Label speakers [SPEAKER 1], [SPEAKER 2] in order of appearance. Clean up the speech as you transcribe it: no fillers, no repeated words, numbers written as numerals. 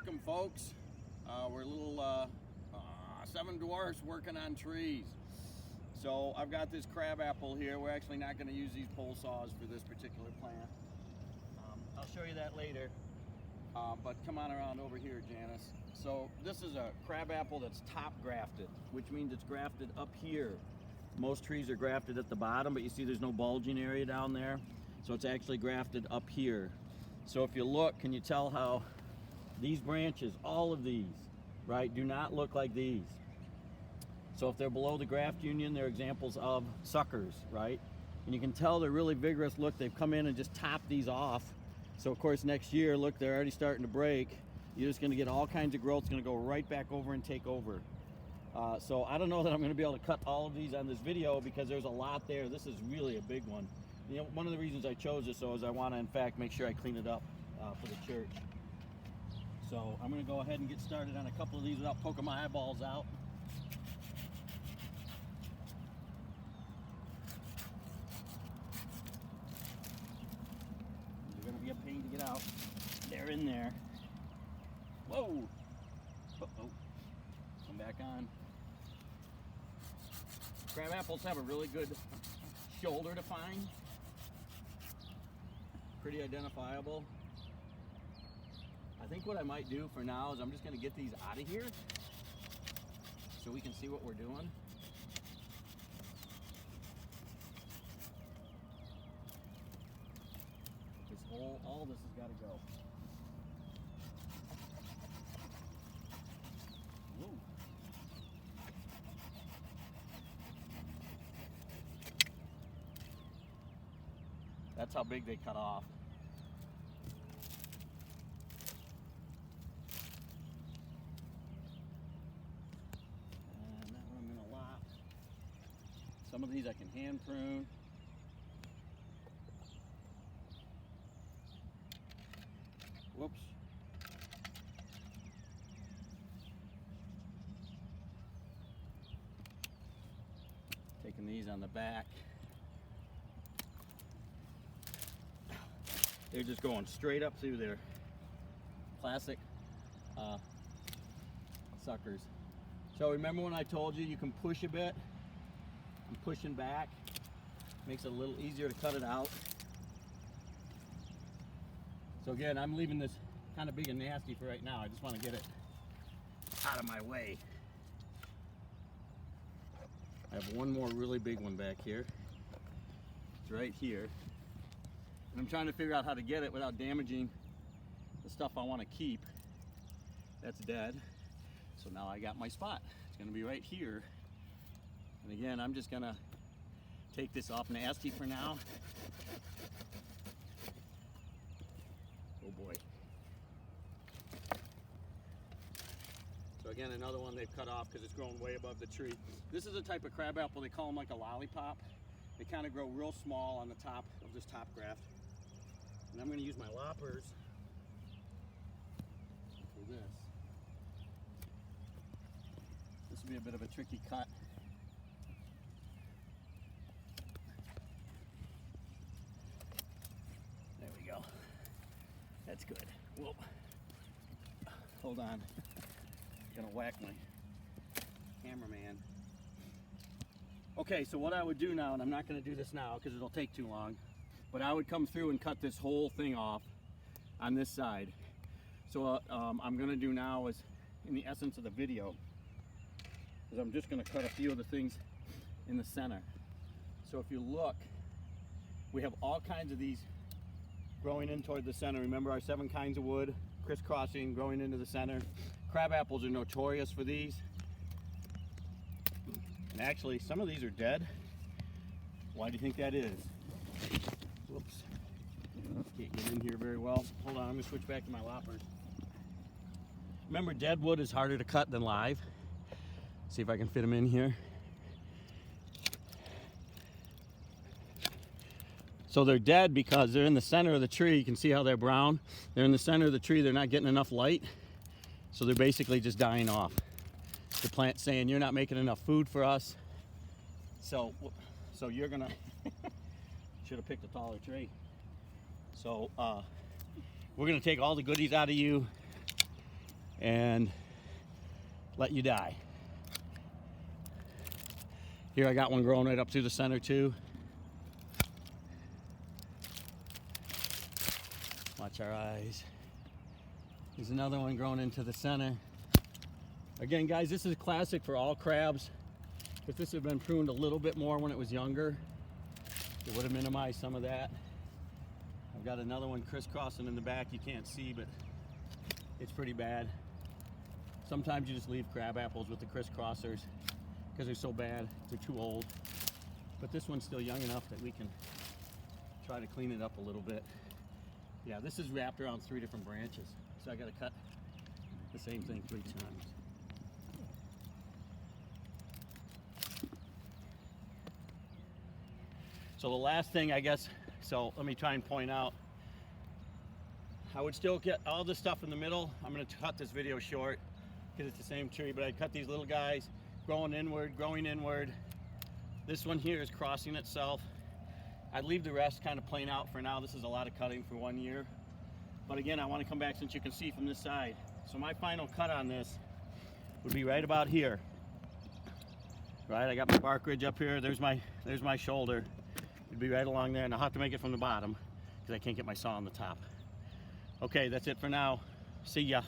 [SPEAKER 1] welcome folks. We're little 7 dwarfs working on trees. So I've got this crabapple here. We're actually not going to use these pole saws for this particular plant. I'll show you that later. But come on around over here, Janice. So this is a crabapple that's top grafted, which means it's grafted up here. Most trees are grafted at the bottom, but you see there's no bulging area down there. So it's actually grafted up here. So if you look, can you tell how these branches, all of these, right, do not look like these. So if they're below the graft union, they're examples of suckers, right? And you can tell they're really vigorous. Look, they've come in and just topped these off. So of course next year, look, they're already starting to break. You're just gonna get all kinds of growth. It's gonna go right back over and take over. So I don't know that I'm gonna be able to cut all of these on this video because there's a lot there. This is really a big one. You know, one of the reasons I chose this though is I want to in fact make sure I clean it up for the church. So I'm going to go ahead and get started on a couple of these without poking my eyeballs out. They're going to be a pain to get out. They're in there. Whoa! Uh-oh. Come back on. Crab apples have a really good shoulder to find. Pretty identifiable. I think what I might do for now is I'm just going to get these out of here so we can see what we're doing. This whole, all this has got to go. Whoa. That's how big they cut off. And that one I'm gonna lop. Some of these I can hand prune. Whoops. Taking these on the back. They're just going straight up through there. Classic suckers. So remember when I told you you can push a bit? I'm pushing back. Makes it a little easier to cut it out. So again, I'm leaving this kind of big and nasty for right now. I just want to get it out of my way. I have one more really big one back here. It's right here. And I'm trying to figure out how to get it without damaging the stuff I want to keep. That's dead. So now I got my spot. It's going to be right here. And again, I'm just going to take this off nasty for now. Oh boy. So again, another one they've cut off because it's growing way above the tree. This is a type of crabapple, they call them like a lollipop. They kind of grow real small on the top of this top graft. And I'm going to use my loppers for this. This will be a bit of a tricky cut. There we go. That's good. Whoa. Hold on. Gonna whack my cameraman. Okay, so what I would do now, and I'm not going to do this now because it'll take too long, but I would come through and cut this whole thing off on this side. So what I'm going to do now is, in the essence of the video, is I'm just going to cut a few of the things in the center. So if you look, we have all kinds of these growing in toward the center. Remember our 7 kinds of wood, crisscrossing, growing into the center. Crab apples are notorious for these. And actually, some of these are dead. Why do you think that is? Whoops. Can't get in here very well. Hold on, I'm gonna switch back to my loppers. Remember, dead wood is harder to cut than live. See if I can fit them in here. So they're dead because they're in the center of the tree. You can see how they're brown. They're in the center of the tree. They're not getting enough light. So they're basically just dying off. The plant's saying, you're not making enough food for us. So you're gonna, should have picked a taller tree. So we're gonna take all the goodies out of you and let you die. Here I got one growing right up through the center too. Watch our eyes. There's another one growing into the center. Again, guys, this is classic for all crabs. If this had been pruned a little bit more when it was younger, it would have minimized some of that. I've got another one crisscrossing in the back. You can't see, but it's pretty bad. Sometimes you just leave crab apples with the crisscrossers because they're so bad, they're too old. But this one's still young enough that we can try to clean it up a little bit. Yeah, this is wrapped around 3 different branches, so I got to cut the same thing 3 times. So the last thing, I guess, so let me try and point out, I would still get all the stuff in the middle. I'm going to cut this video short because it's the same tree, but I'd cut these little guys growing inward. This one here is crossing itself. I'd leave the rest kind of plain out for now. This is a lot of cutting for 1 year. But again, I want to come back since you can see from this side. So my final cut on this would be right about here. Right, I got my bark ridge up here. There's my shoulder. It'd be right along there, and I'll have to make it from the bottom because I can't get my saw on the top. Okay, that's it for now. See ya.